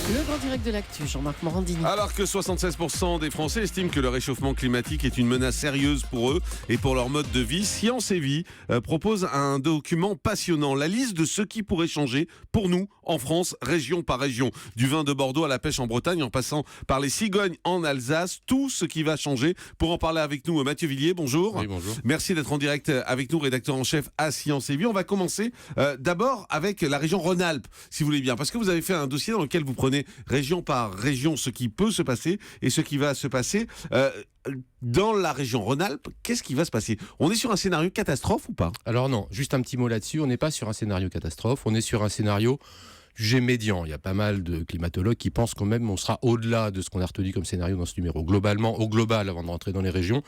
Le grand direct de l'actu, Jean-Marc Morandini. Alors que 76% des Français estiment que le réchauffement climatique est une menace sérieuse pour eux et pour leur mode de vie, Science et Vie propose un document passionnant, la liste de ce qui pourrait changer pour nous en France, région par région. Du vin de Bordeaux à la pêche en Bretagne, en passant par les cigognes en Alsace, tout ce qui va changer. Pour en parler avec nous, Mathieu Villiers, bonjour. Oui, bonjour. Merci d'être en direct avec nous, rédacteur en chef à Science et Vie. On va commencer d'abord avec la région Rhône-Alpes, si vous voulez bien, parce que vous avez fait un dossier dans lequel vous prenez région par région ce qui peut se passer et ce qui va se passer. Dans la région Rhône-Alpes, qu'est-ce qui va se passer? On est sur un scénario catastrophe ou pas? Alors non, juste un petit mot là-dessus, on n'est pas sur un scénario catastrophe, on est sur un scénario jugé médian. Il y a pas mal de climatologues qui pensent quand même qu'on sera au-delà de ce qu'on a retenu comme scénario dans ce numéro. Globalement, au global, avant de rentrer dans les régions,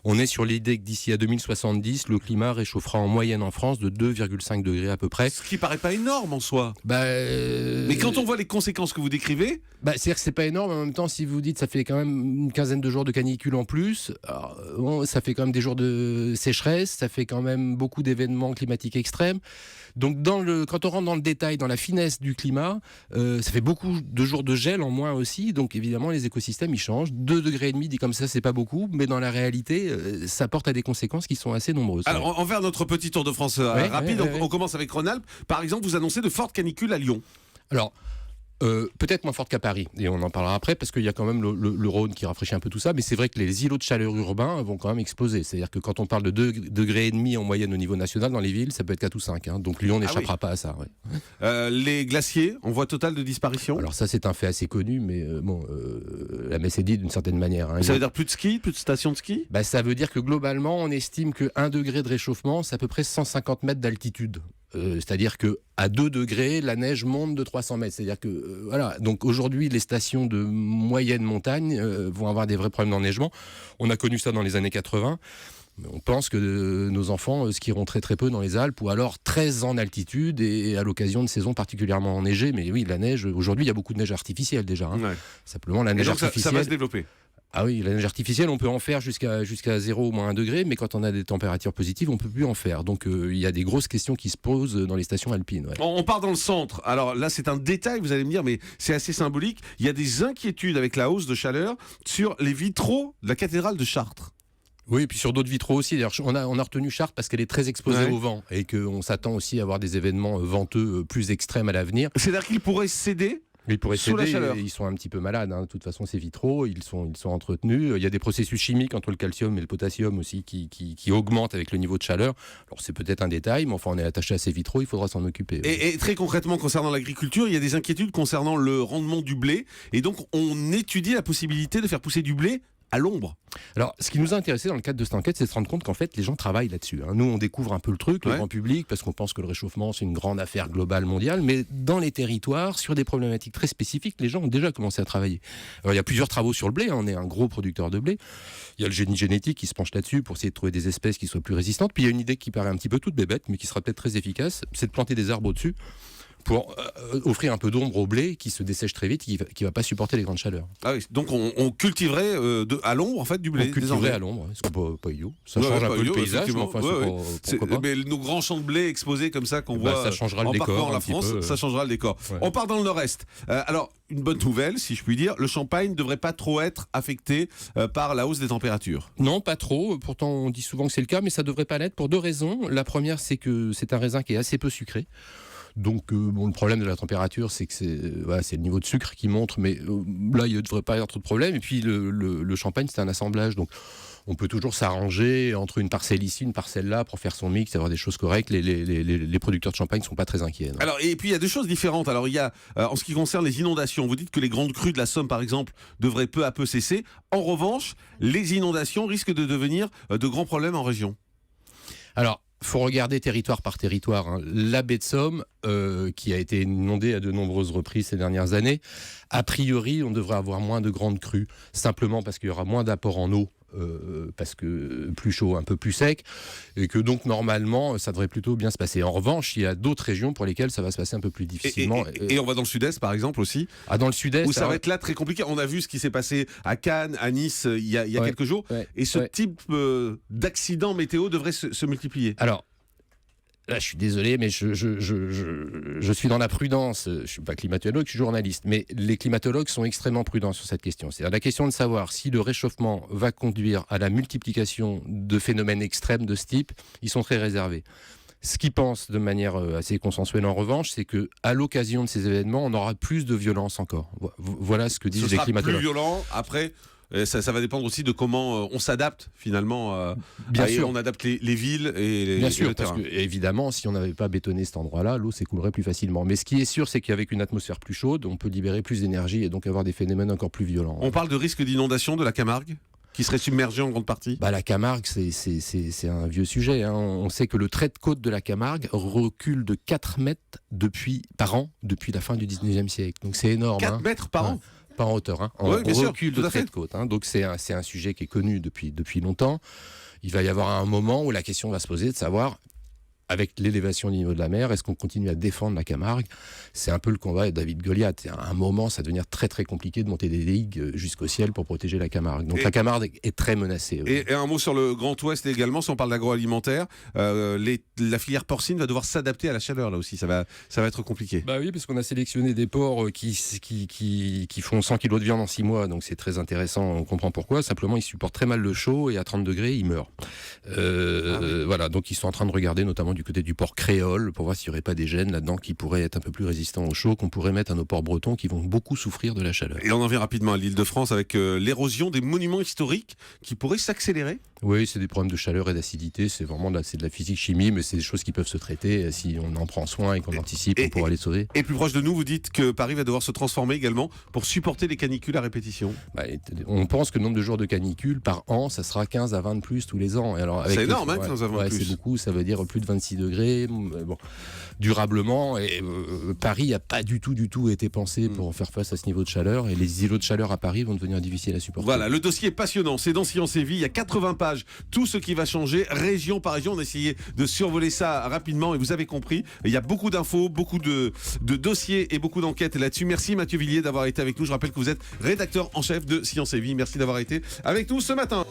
on est sur l'idée que d'ici à 2070, le climat réchauffera en moyenne en France de 2,5 degrés à peu près. Ce qui paraît pas énorme en soi. Mais quand on voit les conséquences que vous décrivez... c'est-à-dire que c'est pas énorme, en même temps, si vous dites ça fait quand même une quinzaine de jours de canicule en plus, ça fait quand même des jours de sécheresse, ça fait quand même beaucoup d'événements climatiques extrêmes. Donc quand on rentre dans le détail, dans la finesse du climat, ça fait beaucoup de jours de gel en moins aussi, donc évidemment les écosystèmes ils changent. 2,5 degrés dit comme ça c'est pas beaucoup, mais dans la réalité ça porte à des conséquences qui sont assez nombreuses. Alors on va faire notre petit tour de France rapide. On commence avec Rhône-Alpes. Par exemple, vous annoncez de fortes canicules à Lyon. Alors peut-être moins forte qu'à Paris, et on en parlera après, parce qu'il y a quand même le Rhône qui rafraîchit un peu tout ça, mais c'est vrai que les îlots de chaleur urbains vont quand même exploser. C'est-à-dire que quand on parle de 2,5 degrés en moyenne au niveau national dans les villes, ça peut être 4 ou 5. Donc Lyon n'échappera pas à ça. Ouais. Les glaciers, en voie totale de disparition? Alors ça c'est un fait assez connu, mais la messe est dite d'une certaine manière. Ça veut dire plus de ski, plus de stations de ski? Ça veut dire que globalement on estime que 1 degré de réchauffement c'est à peu près 150 mètres d'altitude. C'est-à-dire que à 2 degrés, la neige monte de 300 mètres. C'est-à-dire que voilà. Donc aujourd'hui, les stations de moyenne montagne vont avoir des vrais problèmes d'enneigement. On a connu ça dans les années 80. Mais on pense que nos enfants skieront très très peu dans les Alpes ou alors très en altitude et à l'occasion de saisons particulièrement enneigées. Mais oui, la neige, aujourd'hui, il y a beaucoup de neige artificielle déjà. Ouais. Simplement, la neige artificielle... Ça va se développer. Ah oui, la neige artificielle, on peut en faire jusqu'à 0 ou moins 1 degré, mais quand on a des températures positives, on peut plus en faire. Donc il y a des grosses questions qui se posent dans les stations alpines. Ouais. On part dans le centre. Alors là, c'est un détail, vous allez me dire, mais c'est assez symbolique. Il y a des inquiétudes avec la hausse de chaleur sur les vitraux de la cathédrale de Chartres. Oui, et puis sur d'autres vitraux aussi. D'ailleurs, on a retenu Chartres parce qu'elle est très exposée au vent et qu'on s'attend aussi à avoir des événements venteux plus extrêmes à l'avenir. C'est-à-dire qu'ils pourraient céder? Ils pourraient céder, ils sont un petit peu malades. De toute façon, ces vitraux, ils sont entretenus. Il y a des processus chimiques entre le calcium et le potassium aussi qui augmentent avec le niveau de chaleur. Alors c'est peut-être un détail, mais enfin on est attaché à ces vitraux, il faudra s'en occuper. Et très concrètement, concernant l'agriculture, il y a des inquiétudes concernant le rendement du blé. Et donc on étudie la possibilité de faire pousser du blé à l'ombre. Alors, ce qui nous a intéressé dans le cadre de cette enquête, c'est de se rendre compte qu'en fait, les gens travaillent là-dessus. Nous, on découvre un peu le truc, le grand public, parce qu'on pense que le réchauffement, c'est une grande affaire globale mondiale, mais dans les territoires, sur des problématiques très spécifiques, les gens ont déjà commencé à travailler. Alors, il y a plusieurs travaux sur le blé, on est un gros producteur de blé. Il y a le génie génétique qui se penche là-dessus pour essayer de trouver des espèces qui soient plus résistantes. Puis il y a une idée qui paraît un petit peu toute bébête, mais qui sera peut-être très efficace, c'est de planter des arbres au-dessus pour offrir un peu d'ombre au blé qui se dessèche très vite, qui va pas supporter les grandes chaleurs. Ah oui, donc on cultiverait à l'ombre en fait du blé. On cultiverait à l'ombre, c'est pas idiot. Ça change un peu le paysage, mais enfin pourquoi pas. Mais nos grands champs de blé exposés comme ça qu'on voit ça changera le en décor parcourant la France, ça changera le décor. Ouais. On part dans le nord-est. Alors une bonne nouvelle, si je puis dire, le champagne ne devrait pas trop être affecté par la hausse des températures. Non, pas trop. Pourtant, on dit souvent que c'est le cas, mais ça devrait pas l'être pour 2 raisons. La première, c'est que c'est un raisin qui est assez peu sucré. Donc le problème de la température, c'est que c'est le niveau de sucre qui monte, mais là, il ne devrait pas y avoir trop de problème. Et puis le champagne, c'est un assemblage, donc on peut toujours s'arranger entre une parcelle ici, une parcelle là, pour faire son mix, avoir des choses correctes. Les producteurs de champagne ne sont pas très inquiets. Non. Alors, et puis il y a 2 choses différentes. Alors il y a, en ce qui concerne les inondations, vous dites que les grandes crues de la Somme, par exemple, devraient peu à peu cesser. En revanche, les inondations risquent de devenir de grands problèmes en région. Alors, faut regarder territoire par territoire. La baie de Somme, qui a été inondée à de nombreuses reprises ces dernières années, a priori, on devrait avoir moins de grandes crues, simplement parce qu'il y aura moins d'apport en eau, parce que plus chaud, un peu plus sec, et que donc normalement, ça devrait plutôt bien se passer. En revanche, il y a d'autres régions pour lesquelles ça va se passer un peu plus difficilement. Et on va dans le sud-est, par exemple, aussi. Dans le sud-est, où ça va être là très compliqué. On a vu ce qui s'est passé à Cannes, à Nice, il y a quelques jours, et ce type d'accident météo devrait se multiplier. Alors, là, je suis désolé, mais je suis dans la prudence. Je ne suis pas climatologue, je suis journaliste. Mais les climatologues sont extrêmement prudents sur cette question. C'est-à-dire la question de savoir si le réchauffement va conduire à la multiplication de phénomènes extrêmes de ce type, ils sont très réservés. Ce qu'ils pensent de manière assez consensuelle en revanche, c'est qu'à l'occasion de ces événements, on aura plus de violence encore. Voilà ce que disent les climatologues. Ce sera plus violent après. Ça va dépendre aussi de comment on s'adapte finalement. Bien sûr. On adapte les villes et Bien sûr, le parce terrain. que évidemment, si on n'avait pas bétonné cet endroit-là, l'eau s'écoulerait plus facilement. Mais ce qui est sûr, c'est qu'avec une atmosphère plus chaude, on peut libérer plus d'énergie et donc avoir des phénomènes encore plus violents. On parle de risque d'inondation de la Camargue qui serait submergée en grande partie. La Camargue, c'est un vieux sujet. Hein. On sait que le trait de côte de la Camargue recule de 4 mètres par an depuis la fin du 19e siècle. Donc c'est énorme. 4 mètres par an. Pas en hauteur, hein. Oui, bien sûr, recul de trait de côte. Hein. Donc c'est un sujet qui est connu depuis longtemps. Il va y avoir un moment où la question va se poser de savoir, avec l'élévation du niveau de la mer, est-ce qu'on continue à défendre la Camargue ? C'est un peu le combat de David-Goliath. À un moment, ça va devenir très très compliqué de monter des digues jusqu'au ciel pour protéger la Camargue. Donc la Camargue est très menacée. Oui. Et un mot sur le Grand Ouest également, si on parle d'agroalimentaire, la filière porcine va devoir s'adapter à la chaleur là aussi, ça va être compliqué. Oui, parce qu'on a sélectionné des porcs qui font 100 kg de viande en 6 mois, donc c'est très intéressant, on comprend pourquoi. Simplement, ils supportent très mal le chaud et à 30 degrés, ils meurent. Voilà, donc ils sont en train de regarder notamment du côté du porc créole pour voir s'il n'y aurait pas des gènes là-dedans qui pourraient être un peu plus résistants au chaud, qu'on pourrait mettre à nos porcs bretons qui vont beaucoup souffrir de la chaleur. Et on en vient rapidement à l'Île-de-France avec l'érosion des monuments historiques qui pourrait s'accélérer. Oui, c'est des problèmes de chaleur et d'acidité, c'est vraiment de la physique-chimie, mais c'est des choses qui peuvent se traiter. Si on en prend soin et qu'on anticipe, on pourra les sauver. Et plus proche de nous, vous dites que Paris va devoir se transformer également pour supporter les canicules à répétition. On pense que le nombre de jours de canicule par an, ça sera 15 à 20 de plus tous les ans. Et alors, c'est énorme, 15 à 20 de plus. C'est beaucoup, ça veut dire plus de 26 degrés, durablement. Et Paris n'a pas du tout été pensé pour faire face à ce niveau de chaleur. Et les îlots de chaleur à Paris vont devenir difficiles à supporter. Voilà, le dossier est passionnant. C'est dans Science et Vie. Il y a 80 pages. Tout ce qui va changer, région par région. On a essayé de survoler ça rapidement et vous avez compris. Il y a beaucoup d'infos, beaucoup de dossiers et beaucoup d'enquêtes là-dessus. Merci Mathieu Villiers d'avoir été avec nous. Je rappelle que vous êtes rédacteur en chef de Science et Vie. Merci d'avoir été avec nous ce matin.